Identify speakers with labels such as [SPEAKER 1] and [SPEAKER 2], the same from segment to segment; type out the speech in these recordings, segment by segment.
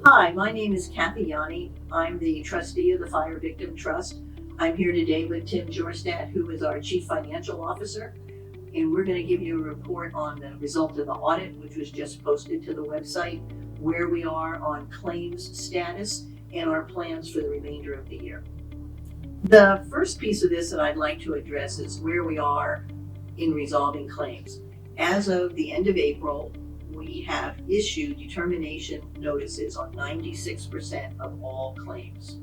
[SPEAKER 1] Hi, my name is Kathy Yanni. I'm the trustee of the Fire Victim Trust. I'm here today with Tim Jorstad, who is our Chief Financial Officer, and we're going to give you a report on the result of the audit, which was just posted to the website, where we are on claims status, and our plans for the remainder of the year. The first piece of this that I'd like to address is where we are in resolving claims. As of the end of April, we have issued determination notices on 96% of all claims.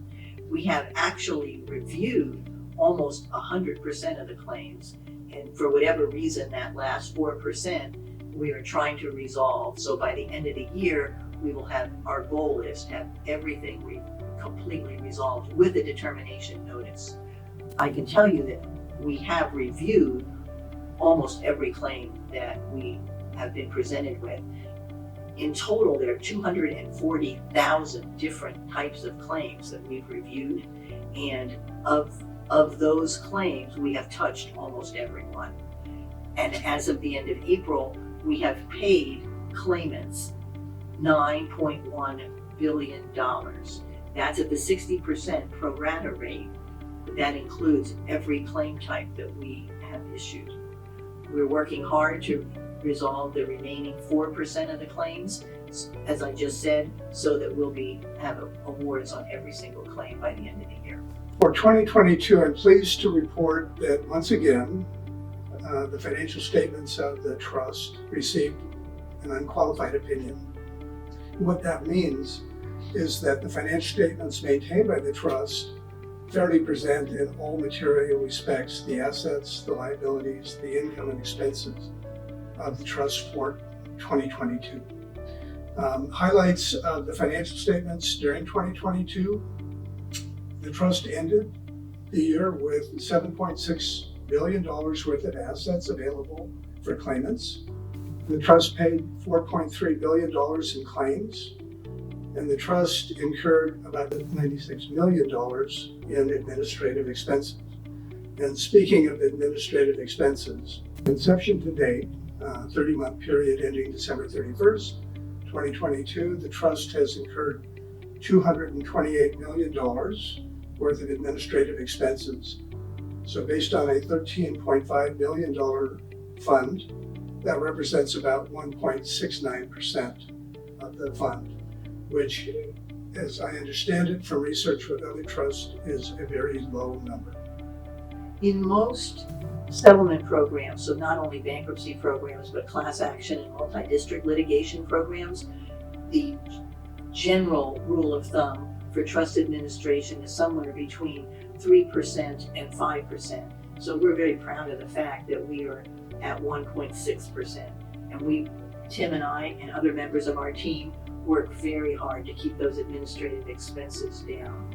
[SPEAKER 1] We have actually reviewed almost 100% of the claims, and for whatever reason, that last 4% we are trying to resolve. So by the end of the year, we will have, our goal is to have everything completely resolved with a determination notice. I can tell you that we have reviewed almost every claim that we have been presented with. In total, there are 240,000 different types of claims that we've reviewed, and of those claims, we have touched almost every one. And as of the end of April, we have paid claimants $9.1 billion. That's at the 60% pro rata rate. That includes every claim type that we have issued. We're working hard to resolve the remaining 4% of the claims, as I just said, so that we'll have awards on every single claim by the end of the year.
[SPEAKER 2] For 2022, I'm pleased to report that once again, the financial statements of the trust received an unqualified opinion. What that means is that the financial statements maintained by the trust fairly present in all material respects the assets, the liabilities, the income and expenses of the trust for 2022. Highlights of the financial statements during 2022. The trust ended the year with $7.6 billion worth of assets available for claimants. The trust paid $4.3 billion in claims, and the trust incurred about $96 million in administrative expenses. And speaking of administrative expenses, inception to date, 30-month period ending December 31st, 2022, the trust has incurred $228 million worth of administrative expenses. So based on a $13.5 billion fund, that represents about 1.69% of the fund, which, as I understand it from research with other trusts, is a very low number.
[SPEAKER 1] In most settlement programs, so not only bankruptcy programs, but class action and multi-district litigation programs, the general rule of thumb for trust administration is somewhere between 3% and 5%. So we're very proud of the fact that we are at 1.6%. And Tim and I and other members of our team work very hard to keep those administrative expenses down.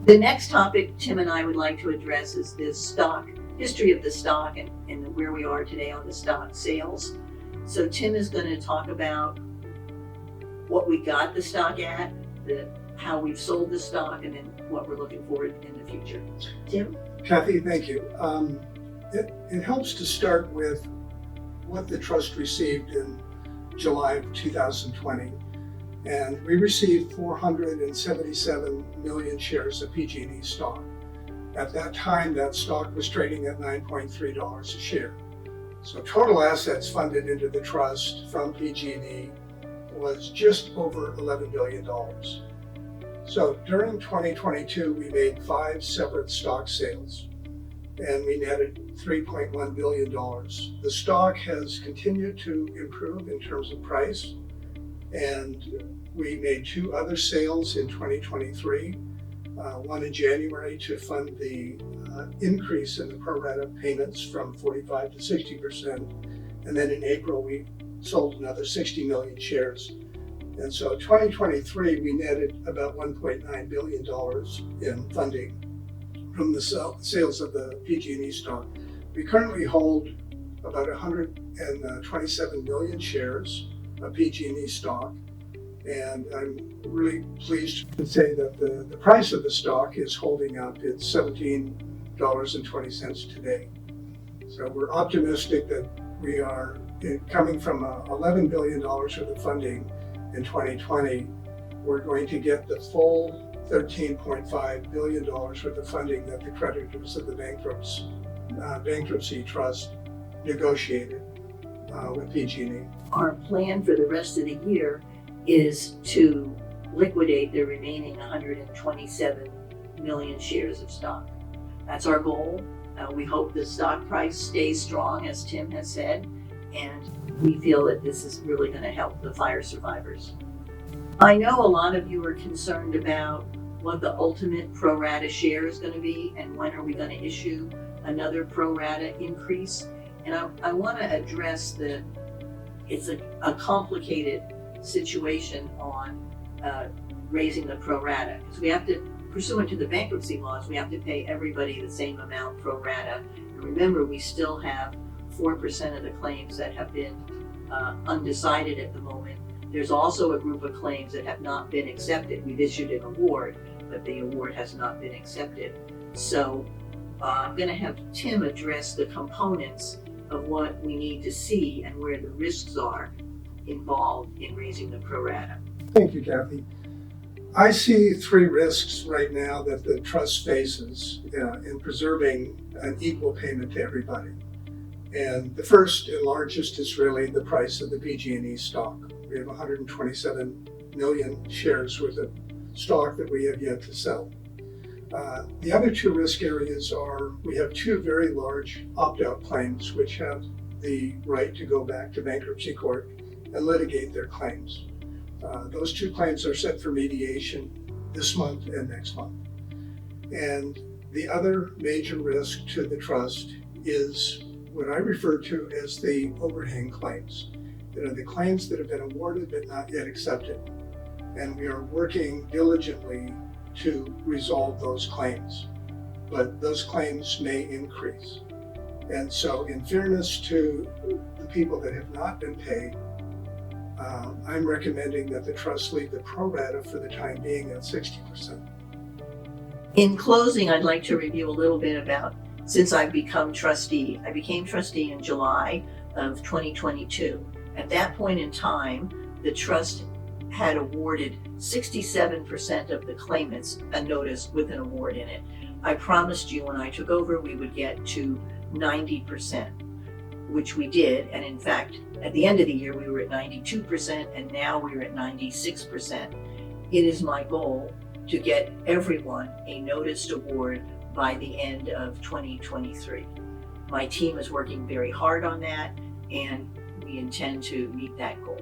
[SPEAKER 1] The next topic Tim and I would like to address is the stock, history of the stock and where we are today on the stock sales. So Tim is going to talk about what we got the stock at, how we've sold the stock, and then what we're looking forward in the future. Tim?
[SPEAKER 2] Kathy, thank you. It helps to start with what the trust received in July of 2020. And we received 477 million shares of PG&E stock. At that time, that stock was trading at $9.3 a share. So total assets funded into the trust from PG&E was just over $11 billion. So during 2022, we made 5 separate stock sales, and we netted $3.1 billion. The stock has continued to improve in terms of price, and we made 2 other sales in 2023, one in January to fund the increase in the pro rata payments from 45 to 60%, and then in April we sold another 60 million shares. And so 2023 we netted about $1.9 billion in funding from the sales of the PG&E stock. We currently hold about 127 million shares of PG&E stock, and I'm really pleased to say that the price of the stock is holding up. It's $17.20 today. So we're optimistic that we are coming from $11 billion worth of funding in 2020 we're going to get the full $13.5 billion worth of funding that the creditors of the bankruptcy trust negotiated with PG&E.
[SPEAKER 1] Our plan for the rest of the year is to liquidate the remaining 127 million shares of stock. That's our goal. We hope the stock price stays strong, as Tim has said, and we feel that this is really going to help the fire survivors. I know a lot of you are concerned about what the ultimate pro rata share is going to be and when are we going to issue another pro rata increase. And I want to address it's a complicated situation on raising the pro rata, because we have to, pursuant to the bankruptcy laws, we have to pay everybody the same amount pro rata. And remember, we still have 4% of the claims that have been undecided at the moment. There's also a group of claims that have not been accepted. We've issued an award, but the award has not been accepted. So I'm going to have Tim address the components of what we need to see and where the risks are involved in raising the pro rata.
[SPEAKER 2] Thank you, Kathy. I see three risks right now that the trust faces in preserving an equal payment to everybody. And the first and largest is really the price of the PG&E stock. We have 127 million shares worth of stock that we have yet to sell. The other two risk areas are, we have two very large opt-out claims which have the right to go back to bankruptcy court and litigate their claims. Those two claims are set for mediation this month and next month. And the other major risk to the trust is what I refer to as the overhang claims. The claims that have been awarded but not yet accepted. And we are working diligently to resolve those claims, but those claims may increase. And so, in fairness to the people that have not been paid, I'm recommending that the trust leave the pro rata for the time being at 60%.
[SPEAKER 1] In closing, I'd like to review a little bit about since I've become trustee. I became trustee in July of 2022. At that point in time, the trust had awarded 67% of the claimants a notice with an award in it. I promised you when I took over we would get to 90%, which we did. And in fact, at the end of the year, we were at 92%, and now we're at 96%. It is my goal to get everyone a noticed award by the end of 2023. My team is working very hard on that, and we intend to meet that goal.